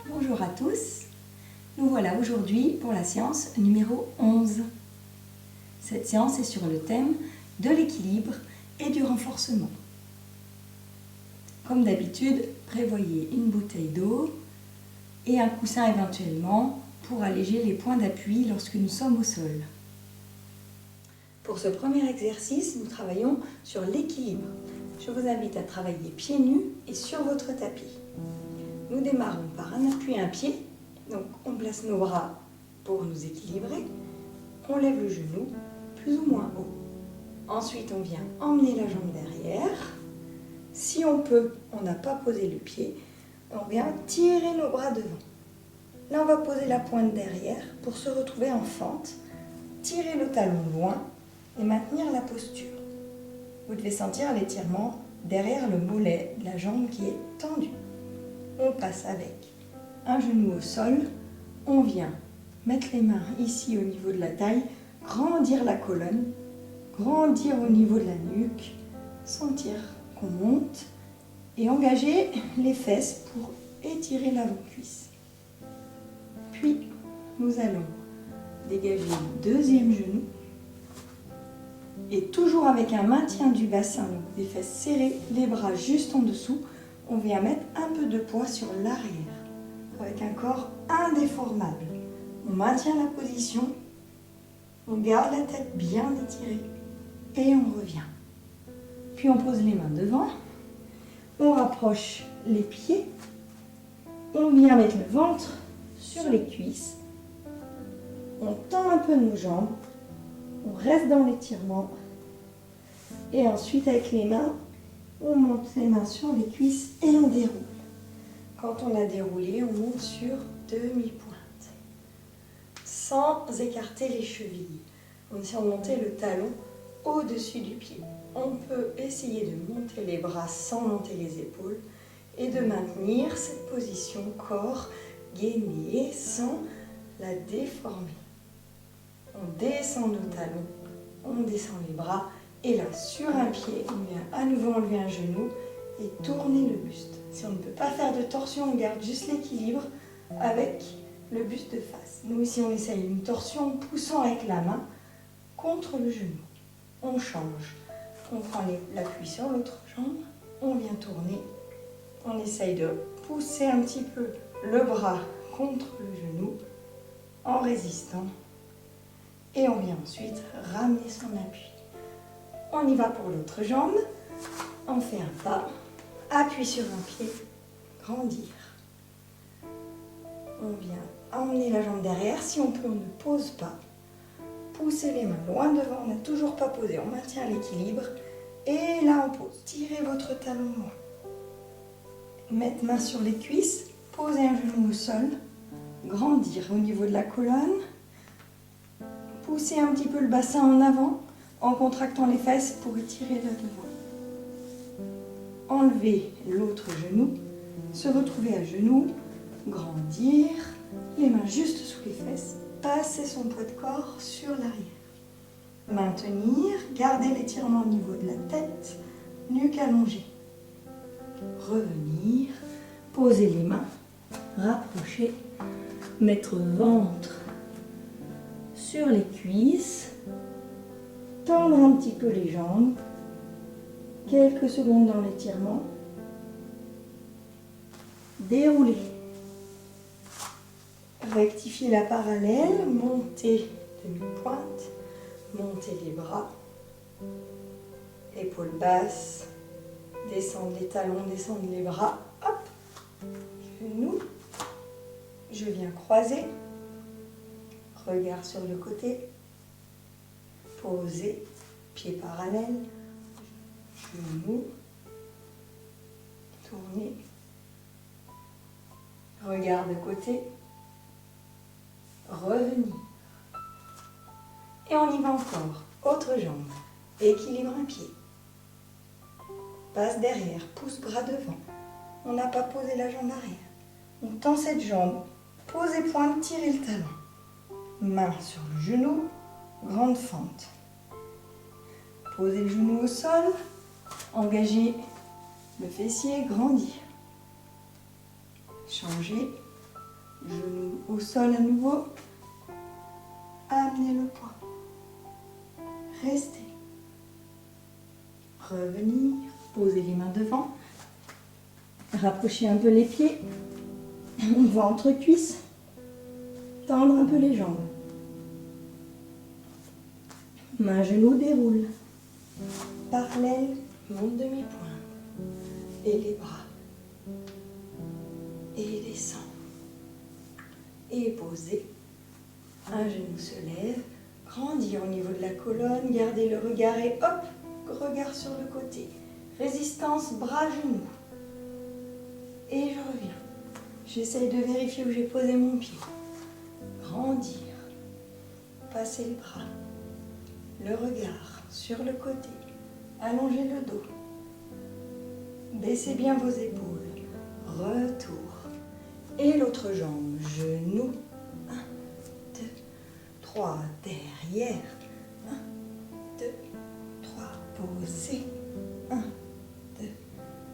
Bonjour à tous, nous voilà aujourd'hui pour la séance numéro 11. Cette séance est sur le thème de l'équilibre et du renforcement. Comme d'habitude, prévoyez une bouteille d'eau et un coussin éventuellement pour alléger les points d'appui lorsque nous sommes au sol. Pour ce premier exercice, nous travaillons sur l'équilibre. Je vous invite à travailler pieds nus et sur votre tapis. Nous démarrons par un appui à un pied, donc on place nos bras pour nous équilibrer, on lève le genou plus ou moins haut. Ensuite on vient emmener la jambe derrière, si on peut, on n'a pas posé le pied, on vient tirer nos bras devant. Là on va poser la pointe derrière pour se retrouver en fente, tirer le talon loin et maintenir la posture. Vous devez sentir l'étirement derrière le mollet de la jambe qui est tendue. On passe avec un genou au sol, on vient mettre les mains ici au niveau de la taille, grandir la colonne, grandir au niveau de la nuque, sentir qu'on monte et engager les fesses pour étirer l'avant-cuisse. Puis nous allons dégager le deuxième genou et toujours avec un maintien du bassin, donc des fesses serrées, les bras juste en dessous, on vient mettre un peu de poids sur l'arrière, avec un corps indéformable. On maintient la position, on garde la tête bien étirée et on revient. Puis on pose les mains devant, on rapproche les pieds, on vient mettre le ventre sur les cuisses, on tend un peu nos jambes, on reste dans l'étirement et ensuite avec les mains, on monte les mains sur les cuisses et on déroule. Quand on a déroulé, on monte sur demi-pointe, sans écarter les chevilles. On essaie de monter le talon au-dessus du pied. On peut essayer de monter les bras sans monter les épaules et de maintenir cette position corps gainé sans la déformer. On descend nos talons, on descend les bras. Et là, sur un pied, on vient à nouveau enlever un genou et tourner le buste. Si on ne peut pas faire de torsion, on garde juste l'équilibre avec le buste de face. Nous ici, on essaye une torsion en poussant avec la main contre le genou. On change. On prend l'appui sur l'autre jambe, on vient tourner. On essaye de pousser un petit peu le bras contre le genou en résistant. Et on vient ensuite ramener son appui. On y va pour l'autre jambe, on fait un pas, appui sur un pied, grandir. On vient emmener la jambe derrière, si on peut on ne pose pas. Poussez les mains loin devant, on n'a toujours pas posé, on maintient l'équilibre. Et là on pose, tirez votre talon loin. Mettre main sur les cuisses, posez un genou au sol, grandir au niveau de la colonne. Poussez un petit peu le bassin en avant, en contractant les fesses pour étirer là devant. Enlevez l'autre genou, se retrouver à genoux, grandir, les mains juste sous les fesses, passer son poids de corps sur l'arrière. Maintenir, garder l'étirement au niveau de la tête, nuque allongée. Revenir, poser les mains, rapprocher, mettre ventre sur les cuisses, tendre un petit peu les jambes, quelques secondes dans l'étirement, dérouler, rectifier la parallèle, monter demi-pointe, monter les bras, épaules basses, descendre les talons, descendre les bras, hop, genoux, je viens croiser, regard sur le côté, poser, pied parallèle, genou, tourner, regard de côté, revenir. Et on y va encore. Autre jambe, équilibre un pied. Passe derrière, pousse bras devant. On n'a pas posé la jambe arrière. On tend cette jambe, posez pointe, tirez le talon. Main sur le genou, grande fente. Posez le genou au sol, engagez le fessier, grandir. Changez, genou au sol à nouveau, amenez le poids. Restez. Revenir, posez les mains devant, rapprochez un peu les pieds, ventre cuisse, tendre un peu les jambes. Main, genou, déroule. Parallèle, monte demi-pointe. Et les bras. Et descend. Et posez. Un genou se lève. Grandir au niveau de la colonne. Gardez le regard et hop, regard sur le côté. Résistance, bras, genoux. Et je reviens. J'essaye de vérifier où j'ai posé mon pied. Grandir. Passez les bras. Le regard sur le côté. Allongez le dos. Baissez bien vos épaules. Retour. Et l'autre jambe. Genou. 1, 2, 3. Derrière. 1, 2, 3. Posez. 1, 2,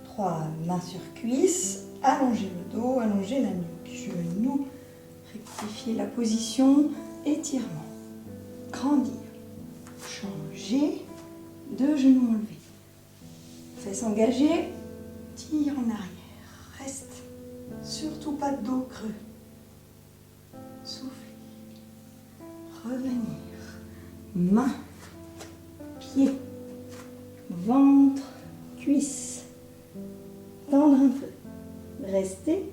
3. Main sur cuisse. Allongez le dos. Allongez la nuque. Genou. Rectifiez la position. Étirement. Grandir. Changer. 2 genoux enlevés. Fesses engagées. Tire en arrière. Reste. Surtout pas de dos creux. Soufflez. Revenir. Main. Pied. Ventre. Cuisse. Tendre un peu. Restez.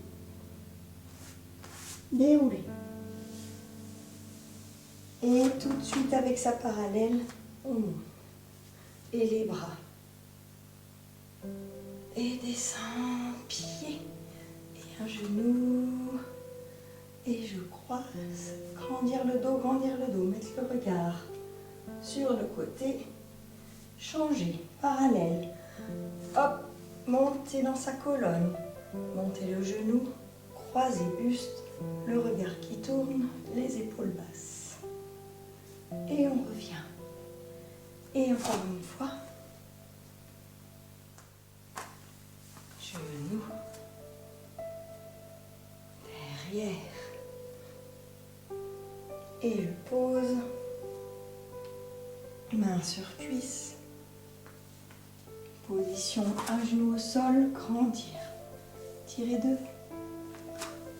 Déroulez. Et tout de suite avec sa parallèle, on monte. Et les bras. Et descend, pied. Et un genou. Et je croise. Grandir le dos. Mettre le regard sur le côté. Changer, parallèle. Hop, montez dans sa colonne. Montez le genou. Croisez buste. Le regard qui tourne. Les épaules basses. Et on revient. Et encore une fois, genou, derrière, et je pose, main sur cuisse, position un genou au sol, grandir, tirez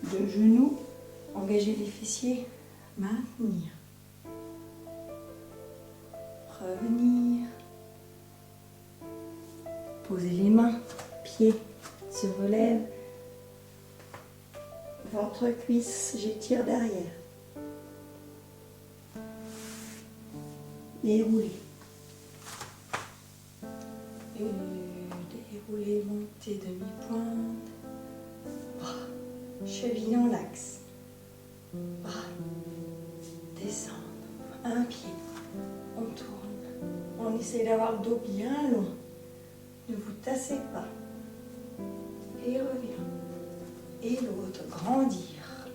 deux genoux, engagez les fessiers, maintenir. Revenir. Posez les mains, pieds se relèvent. Ventre, cuisse, j'étire derrière. Déroulez. Et déroulez, montez demi-pointe. Bras, cheville en l'axe. Bras, descendre. Un pied. On tourne. On essaie d'avoir le dos bien long. Ne vous tassez pas. Et revient. Et l'autre, grandir.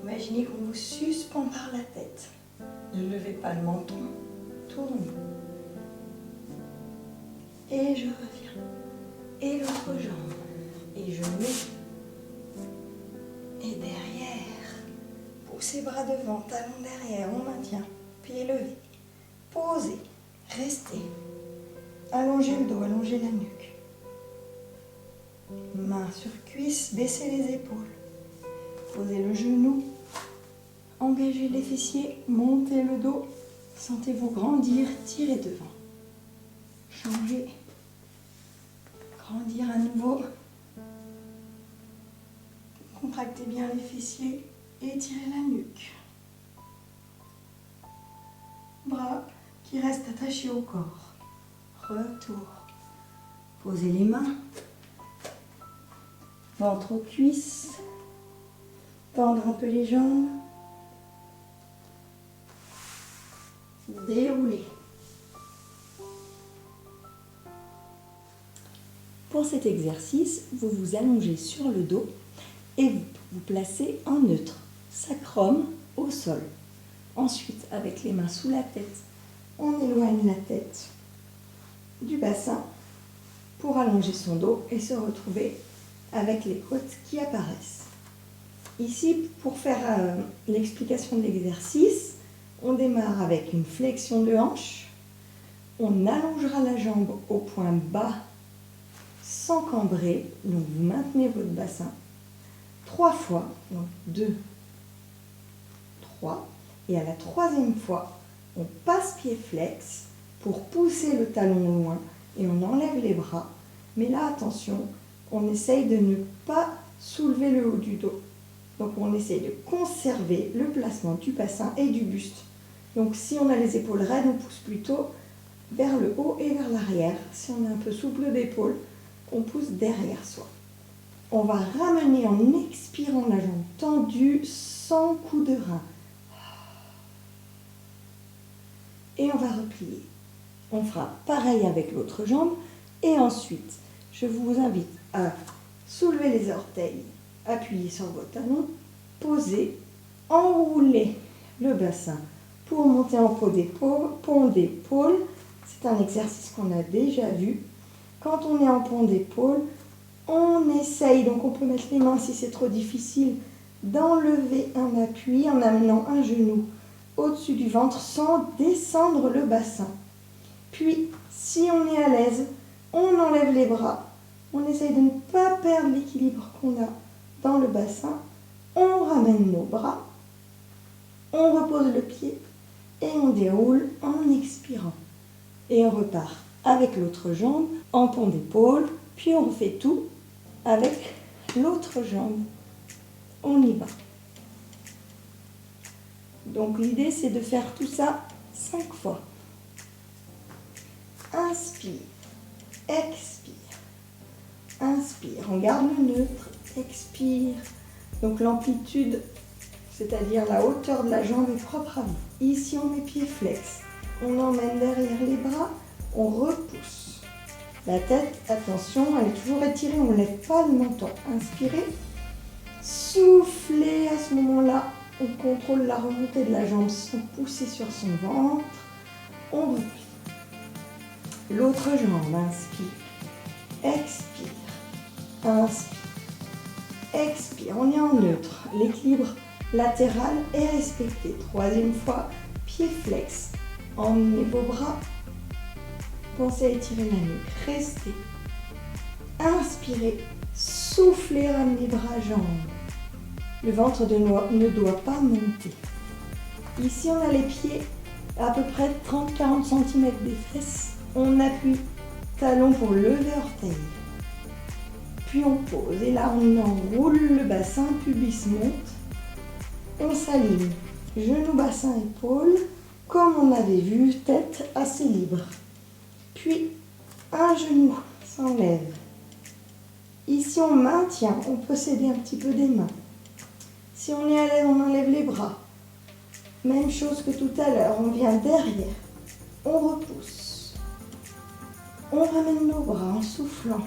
Imaginez qu'on vous suspend par la tête. Ne levez pas le menton. Tournez. Et je reviens. Et l'autre jambe. Et je mets. Et derrière. Poussez bras devant, talon derrière. On maintient. Pied levé. Posez. Restez. Allongez le dos, allongez la nuque. Main sur cuisse, baissez les épaules. Posez le genou. Engagez les fessiers, montez le dos. Sentez-vous grandir, tirez devant. Changez. Grandir à nouveau. Contractez bien les fessiers et tirez la nuque. Bras qui restent attachés au corps. Retour. Posez les mains. Ventre aux cuisses. Tendre un peu les jambes. Déroulez. Pour cet exercice, vous vous allongez sur le dos et vous vous placez en neutre, sacrum au sol. Ensuite, avec les mains sous la tête, on éloigne la tête du bassin pour allonger son dos et se retrouver avec les côtes qui apparaissent. Ici, pour faire l'explication de l'exercice, on démarre avec une flexion de hanche. On allongera la jambe au point bas sans cambrer. Donc vous maintenez votre bassin 3 fois. Donc 2, 3. Et à la 3e fois, on passe pied flex pour pousser le talon loin et on enlève les bras. Mais là, attention, on essaye de ne pas soulever le haut du dos. Donc on essaye de conserver le placement du bassin et du buste. Donc si on a les épaules raides, on pousse plutôt vers le haut et vers l'arrière. Si on est un peu souple d'épaule, on pousse derrière soi. On va ramener en expirant la jambe tendue sans coup de rein. Et on va replier. On fera pareil avec l'autre jambe. Et ensuite, je vous invite à soulever les orteils, appuyer sur vos talons, poser, enrouler le bassin pour monter en pont d'épaule. C'est un exercice qu'on a déjà vu. Quand on est en pont d'épaule, on essaye, donc on peut mettre les mains si c'est trop difficile, d'enlever un appui en amenant un genou au-dessus du ventre sans descendre le bassin. Puis, si on est à l'aise, on enlève les bras. On essaye de ne pas perdre l'équilibre qu'on a dans le bassin. On ramène nos bras, on repose le pied et on déroule en expirant. Et on repart avec l'autre jambe en pont d'épaule, puis on refait tout avec l'autre jambe. On y va. Donc l'idée c'est de faire tout ça 5 fois. Inspire, expire, inspire, on garde le neutre, expire. Donc l'amplitude, c'est-à-dire la hauteur de la jambe est propre à vous. Ici on met pied flex, on emmène derrière les bras, on repousse. La tête, attention, elle est toujours étirée, on ne lève pas le menton. Inspirez, soufflez à ce moment-là, on contrôle la remontée de la jambe sans pousser sur son ventre. On replie. L'autre jambe, inspire, expire, inspire, expire. On est en neutre. L'équilibre latéral est respecté. 3e fois, pied flex. Emmenez vos bras. Pensez à étirer la nuque. Restez. Inspirez, soufflez, ramenez bras, jambes. Le ventre ne doit pas monter. Ici, on a les pieds à peu près 30-40 cm des fesses. On appuie talon pour lever orteil. Puis on pose. Et là, on enroule le bassin, pubis monte. On s'aligne. Genou, bassin, épaule. Comme on avait vu, tête assez libre. Puis, un genou s'enlève. Ici, on maintient. On peut s'aider un petit peu des mains. Si on est à l'aise, on enlève les bras. Même chose que tout à l'heure. On vient derrière. On repousse. On ramène nos bras en soufflant.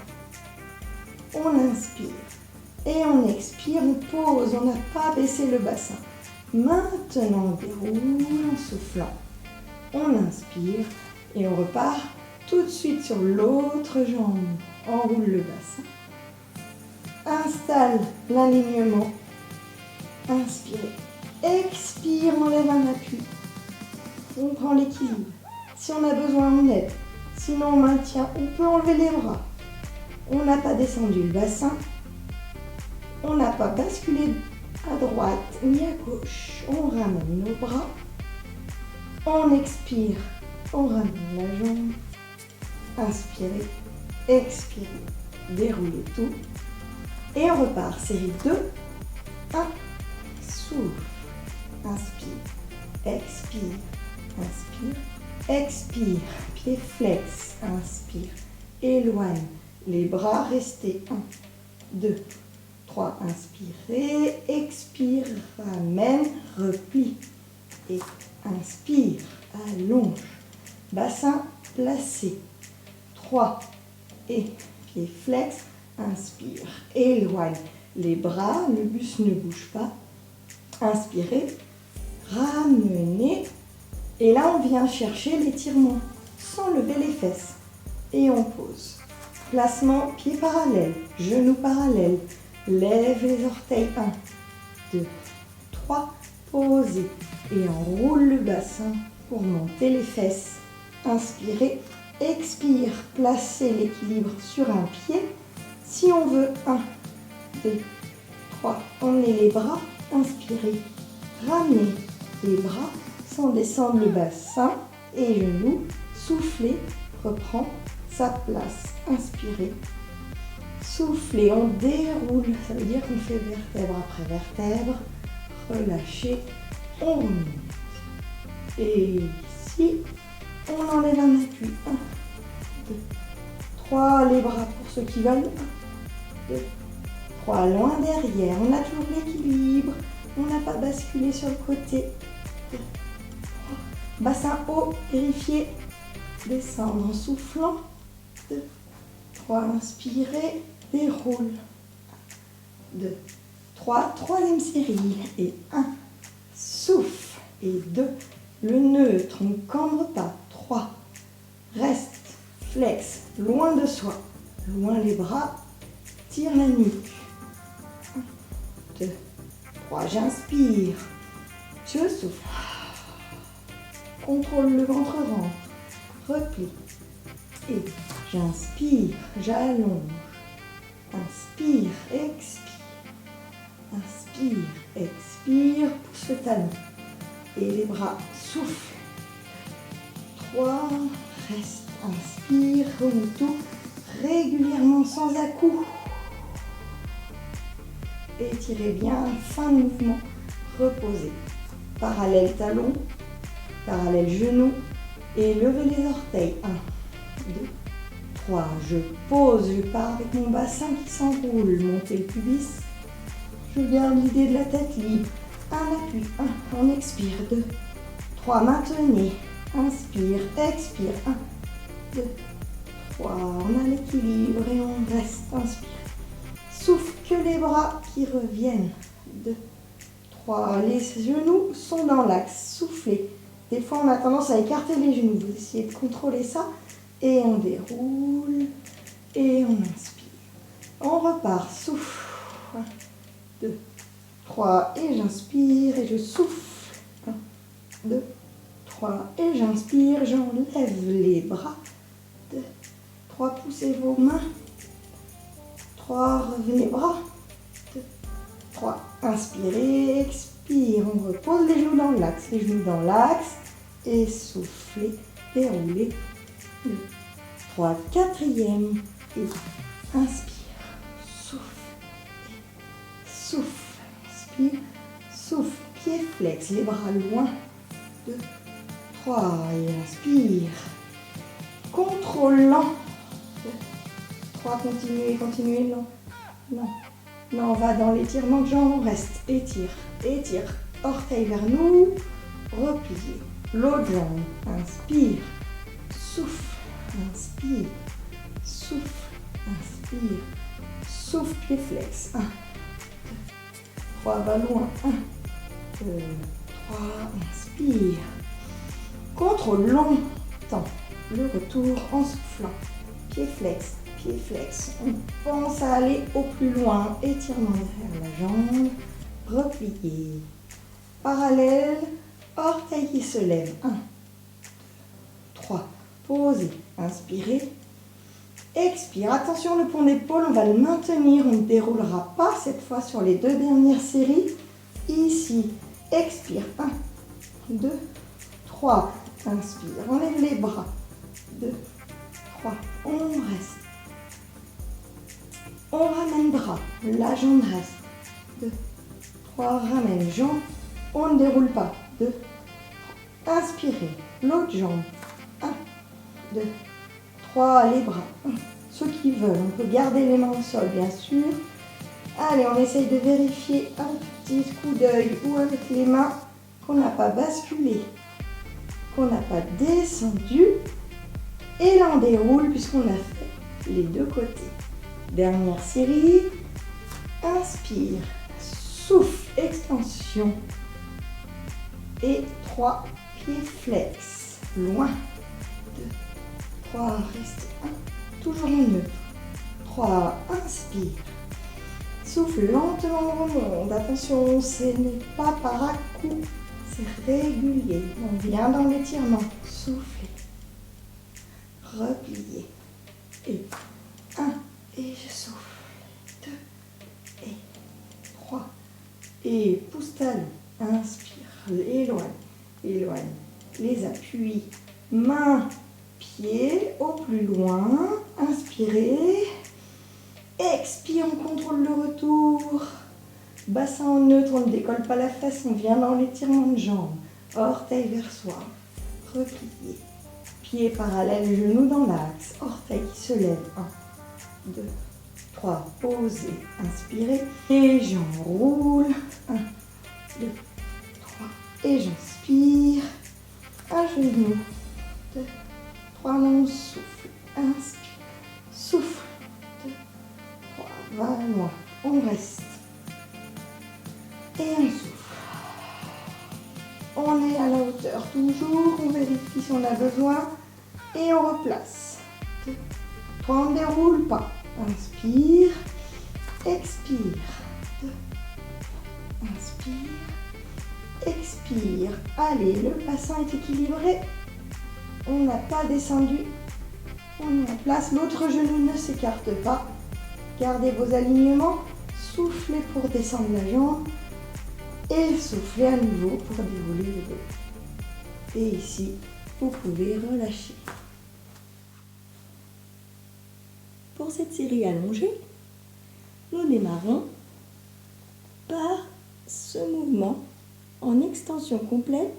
On inspire. Et on expire. On pose. On n'a pas baissé le bassin. Maintenant, on déroule en soufflant. On inspire. Et on repart tout de suite sur l'autre jambe. Enroule le bassin. Installe l'alignement. Inspirez. Expire, on lève un appui. On prend l'équilibre. Si on a besoin, on aide. Sinon, on maintient. On peut enlever les bras. On n'a pas descendu le bassin. On n'a pas basculé à droite ni à gauche. On ramène nos bras. On expire. On ramène la jambe. Inspirez. Expirez. Déroulez tout. Et on repart. Série 2. 1. Souffle. Inspire. Expire. Inspire. Expire. Pied flex. Inspire. Éloigne. Les bras, restez. 1, 2, 3. Inspirez. Expire. Ramène. Replie. Et inspire. Allonge. Bassin placé. 3. Et pied flex. Inspire. Éloigne. Les bras, le buste ne bouge pas. Inspirez, ramenez. Et là, on vient chercher l'étirement sans lever les fesses. et on pose. Placement pied parallèle, genou parallèle. Lève les orteils. 1, 2, 3. Posez et enroule le bassin pour monter les fesses. Inspirez, expire. Placez l'équilibre sur un pied. Si on veut, 1, 2, 3. Emmenez les bras. Inspirez. Ramenez les bras sans descendre le bassin et genoux. Soufflez. Reprend sa place. Inspirez. Soufflez, on déroule. Ça veut dire qu'on fait vertèbre après vertèbre. Relâchez, on remonte. Et ici, on enlève un appui. 1, 2, 3. Les bras pour ceux qui veulent. 1, 2, 3. Loin derrière. On a toujours l'équilibre. On n'a pas basculé sur le côté. 2, 3. Bassin haut, vérifiez. Descendre en soufflant. 2, 3. Inspirez, déroule. 2, 3. Troisième série. Et 1. Souffle. Et 2. Le neutre, on ne cambre pas. 3. Reste. Flex. Loin de soi. Loin les bras. Tire la nuque. 1, 2, 3. J'inspire. Je souffle. Contrôle le ventre-ventre. Replie. Et j'inspire. J'allonge. Inspire. Expire. Inspire. Expire. Pousse le talon. Et les bras. Souffle. 3. Reste. Inspire. Remue tout. Régulièrement sans à-coups. Étirez bien. Fin de mouvement. Reposez. Parallèle talon. Parallèle genou. Et levez les orteils. 1, 2, 3. Je pose. Je pars avec mon bassin qui s'enroule. Montez le pubis. Je garde l'idée de la tête libre. Un appui. 1. On expire. 2, 3. Maintenez. Inspire. Expire. 1, 2, 3. On a l'équilibre et on reste. Inspire. Souffle que les bras qui reviennent. 2, 3. Les genoux sont dans l'axe. Soufflez. Des fois, on a tendance à écarter les genoux. Vous essayez de contrôler ça. Et on déroule. Et on inspire. On repart. Souffle. 1, 2, 3. Et j'inspire. Et je souffle. 1, 2, 3. Et j'inspire. J'enlève les bras. 2, 3. Poussez vos mains. 3. Revenez bras. 2, 3. Inspirez. Expire. On repose les genoux dans l'axe. Les genoux dans l'axe. Et soufflez. Déroulez. 2, 3. Quatrième. Et inspire. Souffle. Souffle. Inspire. Souffle. Pied flex. Les bras loin. 2, 3. Et inspire. Contrôle lent. 2, 3. Continuez. Continuez lent. Non. Non, on va dans l'étirement de jambes. On reste. Étire. Étire. Orteil vers nous. Repliez. L'autre jambe. Inspire. Souffle. Inspire. Souffle. Inspire. Souffle. Pied flex. 1, 2, 3. Va loin. 1, 2, 3. Inspire. Contrôle longtemps. Le retour en soufflant. Pied flex. Pied flex. On pense à aller au plus loin. Étirement derrière la jambe. Repliez. Parallèle. Orteil qui se lève. 1, 2, 3. Posez. Inspirez. Expire. Attention, le pont d'épaule, on va le maintenir. On ne déroulera pas cette fois sur les 2 dernières séries. Ici. Expire. 1, 2, 3. Inspire. On lève les bras. 2, 3. On reste. On ramène bras. La jambe reste. 2, 3. Ramène jambe. On ne déroule pas. 2. Inspirez. L'autre jambe. 1, 2, 3. Les bras. Ceux qui veulent, on peut garder les mains au sol, bien sûr. Allez, on essaye de vérifier un petit coup d'œil ou avec les mains qu'on n'a pas basculé, qu'on n'a pas descendu. Et là, on déroule puisqu'on a fait les 2 côtés. Dernière série. Inspire. Souffle. Extension. Et 3. Pieds flex. Loin. 2, 3. Restez. 1, toujours en neutre. 3, inspire. Souffle lentement, on remonte. Attention, ce n'est pas par à-coups, c'est régulier. On vient dans l'étirement. Soufflez. Repliez. Et 1, et je souffle. 2, et 3. Et pousse talon. Inspire, éloigne, éloigne. Les appuis, mains, pieds, au plus loin. Inspirez. Expire, on contrôle le retour. Bassin en neutre, on ne décolle pas la fesse, on vient dans l'étirement de jambes. Orteil vers soi. Repliez. Pieds parallèles, genoux dans l'axe. Orteil qui se lève. 1, 2, 3. Posez. Inspirez. Et j'enroule. 1, 2, 3. Et j'inspire. Un genou. 2, 3. On souffle. Inspire. Souffle. 2, 3. Va loin. On reste. Et on souffle. On est à la hauteur toujours. On vérifie si on a besoin. Et on replace. 2, 3. On ne déroule pas. Inspire. Expire. 2. Inspire. Expire. Allez, le bassin est équilibré. On n'a pas descendu. On est en place. L'autre genou ne s'écarte pas. Gardez vos alignements. Soufflez pour descendre la jambe. Et soufflez à nouveau pour dérouler le dos. Et ici, vous pouvez relâcher. Pour cette série allongée, nous démarrons par ce mouvement en extension complète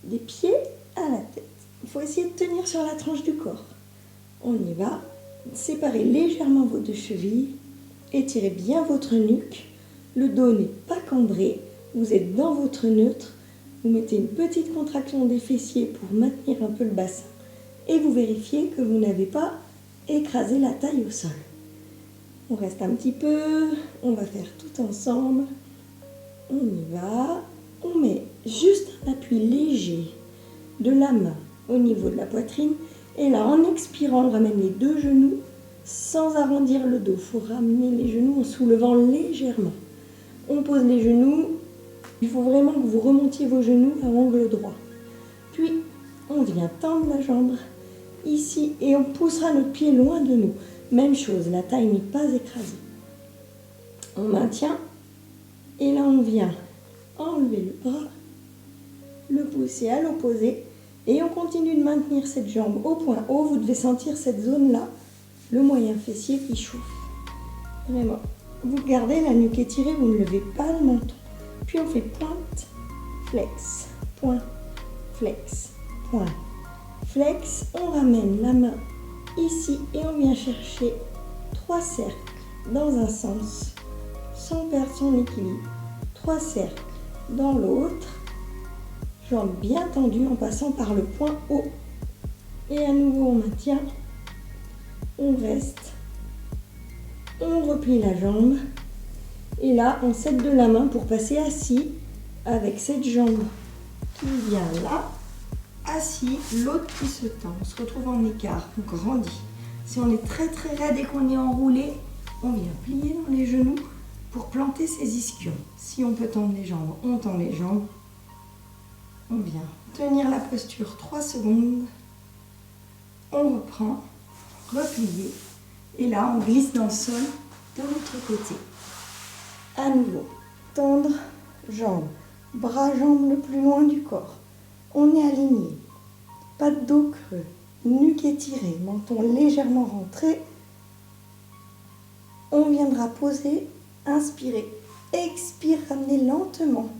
des pieds à la tête. Il faut essayer de tenir sur la tranche du corps. On y va. Séparez légèrement vos deux chevilles. Étirez bien votre nuque. Le dos n'est pas cambré. Vous êtes dans votre neutre. Vous mettez une petite contraction des fessiers pour maintenir un peu le bassin. Et vous vérifiez que vous n'avez pas écrasé la taille au sol. On reste un petit peu. On va faire tout ensemble. On y va. On met juste un appui léger de la main au niveau de la poitrine. Et là, en expirant, on ramène les deux genoux sans arrondir le dos. Il faut ramener les genoux en soulevant légèrement. On pose les genoux. Il faut vraiment que vous remontiez vos genoux à angle droit. Puis, on vient tendre la jambe ici et on poussera notre pied loin de nous. Même chose, la taille n'est pas écrasée. On maintient et là, on vient enlever le bras, le pousser à l'opposé et on continue de maintenir cette jambe au point haut. Vous devez sentir cette zone-là, le moyen fessier qui chauffe. Vraiment. Vous gardez la nuque étirée, vous ne levez pas le menton. Puis on fait pointe, flex, point, flex, point, flex. On ramène la main ici et on vient chercher 3 cercles dans un sens sans perdre son équilibre. 3 cercles dans l'autre. Jambes bien tendues en passant par le point haut. Et à nouveau on maintient. On reste. On replie la jambe. Et là, on s'aide de la main pour passer assis avec cette jambe qui vient là, assis, l'autre qui se tend. On se retrouve en écart, on grandit. Si on est très très raide et qu'on est enroulé, on vient plier dans les genoux pour planter ses ischions. Si on peut tendre les jambes, on tend les jambes. On vient tenir la posture 3 secondes. On reprend, replier. Et là, on glisse dans le sol de l'autre côté. À nouveau, tendre, jambes, bras, jambes le plus loin du corps. On est aligné, pas de dos creux, nuque étirée, menton légèrement rentré. On viendra poser, inspirer, expire, ramenez lentement,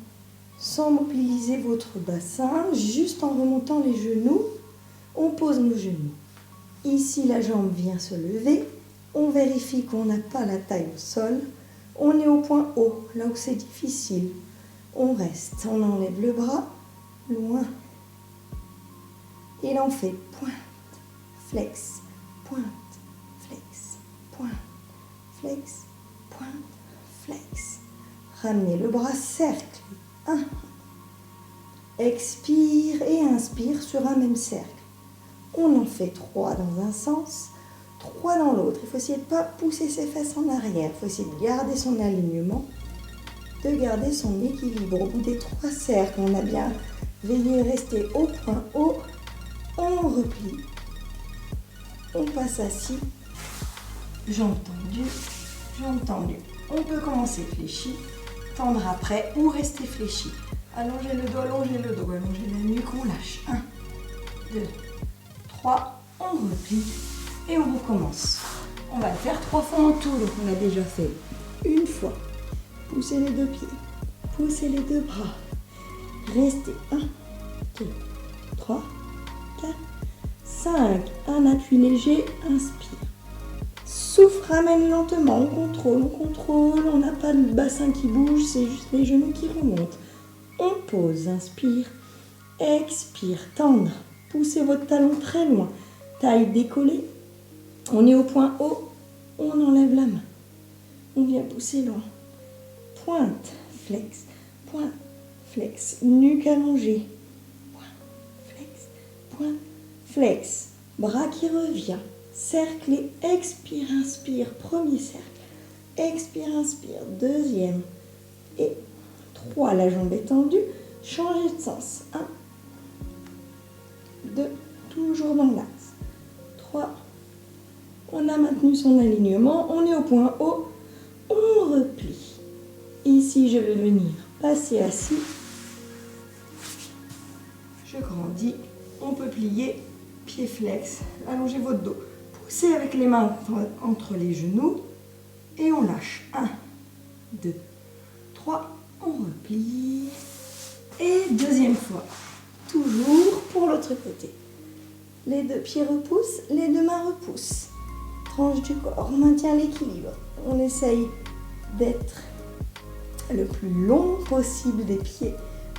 sans mobiliser votre bassin, juste en remontant les genoux. On pose nos genoux. Ici, la jambe vient se lever. On vérifie qu'on n'a pas la taille au sol. On est au point haut, là où c'est difficile. On reste, on enlève le bras, loin. Et là, on fait pointe, flex, pointe, flex, pointe, flex, pointe, flex. Ramenez le bras, cercle. 1. Expire et inspire sur un même cercle. On en fait 3 dans un sens, 3 dans l'autre. Il faut essayer de ne pas pousser ses fesses en arrière. Il faut essayer de garder son alignement, de garder son équilibre. Au bout des 3 cercles, on a bien veillé à rester au point haut. On replie. On passe assis. Jambes tendues. On peut commencer fléchi, tendre après ou rester fléchi. Allongez le dos, allongez la nuque, on lâche. 1, 2, 3, on replie et on recommence. On va le faire 3 fois en tout, donc on a déjà fait une fois. Poussez les 2 pieds, poussez les 2 bras. Restez 1, 2, 3, 4, 5. Un appui léger, inspire. Souffle, ramène lentement, on contrôle, on n'a pas le bassin qui bouge, c'est juste les genoux qui remontent. On pose, inspire, expire, tendre, poussez votre talon très loin, taille décollée, on est au point haut, on enlève la main, on vient pousser loin, pointe, flex, nuque allongée, pointe, flex, bras qui revient, cercle et expire, inspire, premier cercle, expire, inspire, deuxième et 3, la jambe est tendue, changez de sens, 1, 2, toujours dans l'axe, 3, on a maintenu son alignement, on est au point haut, on replie, ici je vais venir passer assis, je grandis, on peut plier, pied flex, allongez votre dos, poussez avec les mains entre les genoux et on lâche, 1, 2, 3, on replie et deuxième fois, toujours pour l'autre côté. Les 2 pieds repoussent, les 2 mains repoussent. Tranche du corps, on maintient l'équilibre. On essaye d'être le plus long possible des pieds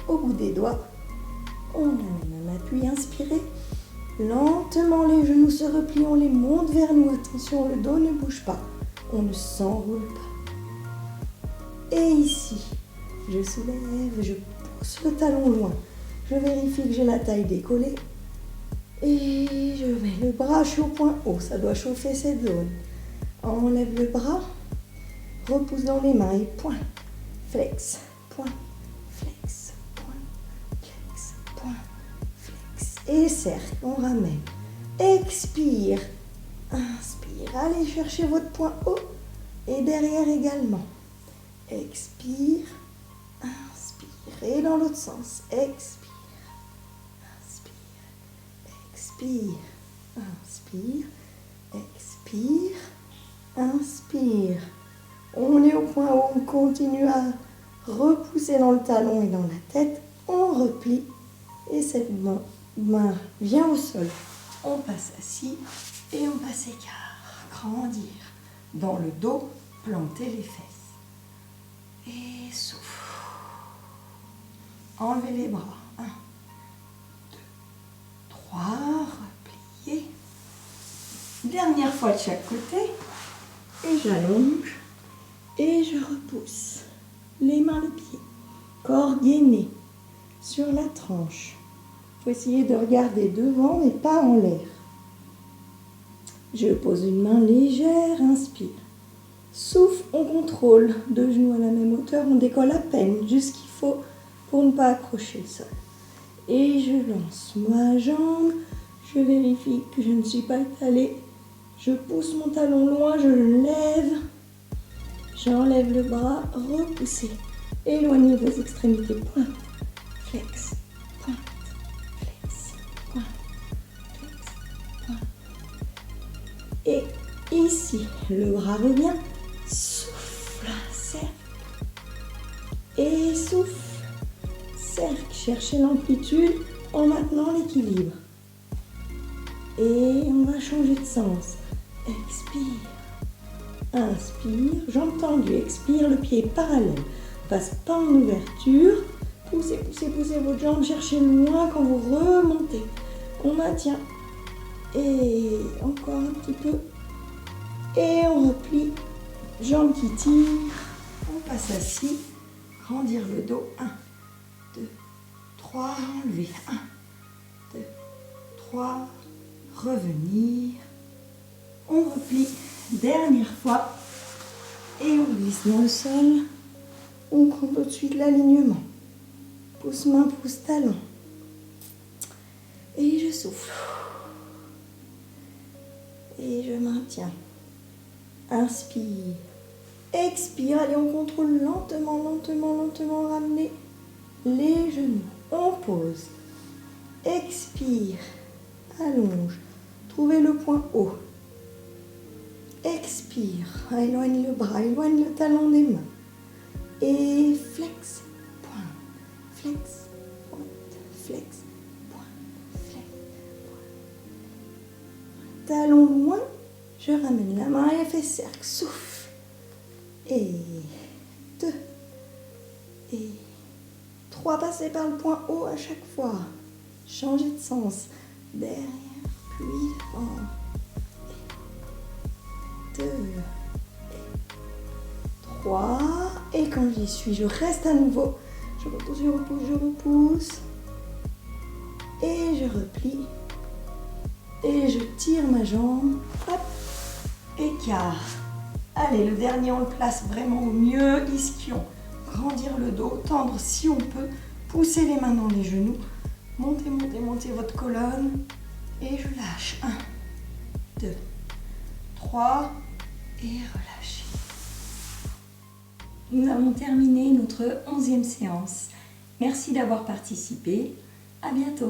au bout des doigts. On amène un appui, inspirez. Lentement, les genoux se replient, on les monte vers nous. Attention, le dos ne bouge pas. On ne s'enroule pas. Et ici, je soulève, je pousse le talon loin. Je vérifie que j'ai la taille décollée. Et je mets le bras, je suis au point haut. Ça doit chauffer cette zone. Enlève le bras. Repousse dans les mains et point. Flex, point, flex, point, flex, point, flex. Et cercle, on ramène. Expire. Inspire. Allez chercher votre point haut. Et derrière également. Expire. Inspire. Et dans l'autre sens. Expire. Inspire. Inspire. Expire. Inspire. On est au point haut. On continue à repousser dans le talon et dans la tête. On replie. Et cette main vient au sol. On passe assis et on passe écart. Grandir. Dans le dos, planter les fesses. Et souffle. Enlevez les bras. 1, 2, 3. Repliez. Dernière fois de chaque côté. Et j'allonge. Et je repousse. Les mains, le pied. Corps gainé. Sur la tranche. Il faut essayer de regarder devant mais pas en l'air. Je pose une main légère, inspire. Souffle, on contrôle. 2 genoux à la même hauteur, on décolle à peine, juste ce qu'il faut pour ne pas accrocher le sol. Et je lance ma jambe, je vérifie que je ne suis pas étalée. Je pousse mon talon loin, je le lève. J'enlève le bras, repoussez. Éloignez vos extrémités, pointe, flex, pointe, flex, pointe, flex, pointe. Et ici, le bras revient, souffle, cercle, et souffle, cercle, cherchez l'amplitude en maintenant l'équilibre. Et on va changer de sens, expire, inspire, jambe tendue, expire, le pied parallèle, passe pas en ouverture, poussez, poussez, poussez votre jambe, cherchez loin quand vous remontez, on maintient. Et encore un petit peu. Et on replie. Jambes qui tirent. On passe assis. Grandir le dos. 1, 2, 3. Enlever. 1, 2, 3. Revenir. On replie, dernière fois, et on glisse dans le sol. On grimpe au-dessus de l'alignement. Pouce main, pouce talon. Et je souffle. Et je maintiens. Inspire. Expire. Allez, on contrôle lentement, lentement, lentement. Ramener les genoux. On pose. Expire. Allonge. Trouvez le point haut. Expire. Éloigne le bras, éloigne le talon des mains. Et flex, pointe, flex, pointe, flex, pointe, flex, pointe. Talon loin, je ramène la main et fais cercle, souffle. Et 2, et 3, passez par le point haut à chaque fois. Changez de sens. Derrière, puis devant. 2, 3, et quand j'y suis, je reste à nouveau. Je repousse, je repousse, je repousse. Et je replie. Et je tire ma jambe. Hop, écart. Allez, le dernier, on le place vraiment au mieux. Ischion. Grandir le dos, tendre si on peut. Poussez les mains dans les genoux. Montez, montez, montez votre colonne. Et je lâche. 1, 2, 3. Et relâchez. Nous avons terminé notre 11e séance. Merci d'avoir participé. À bientôt.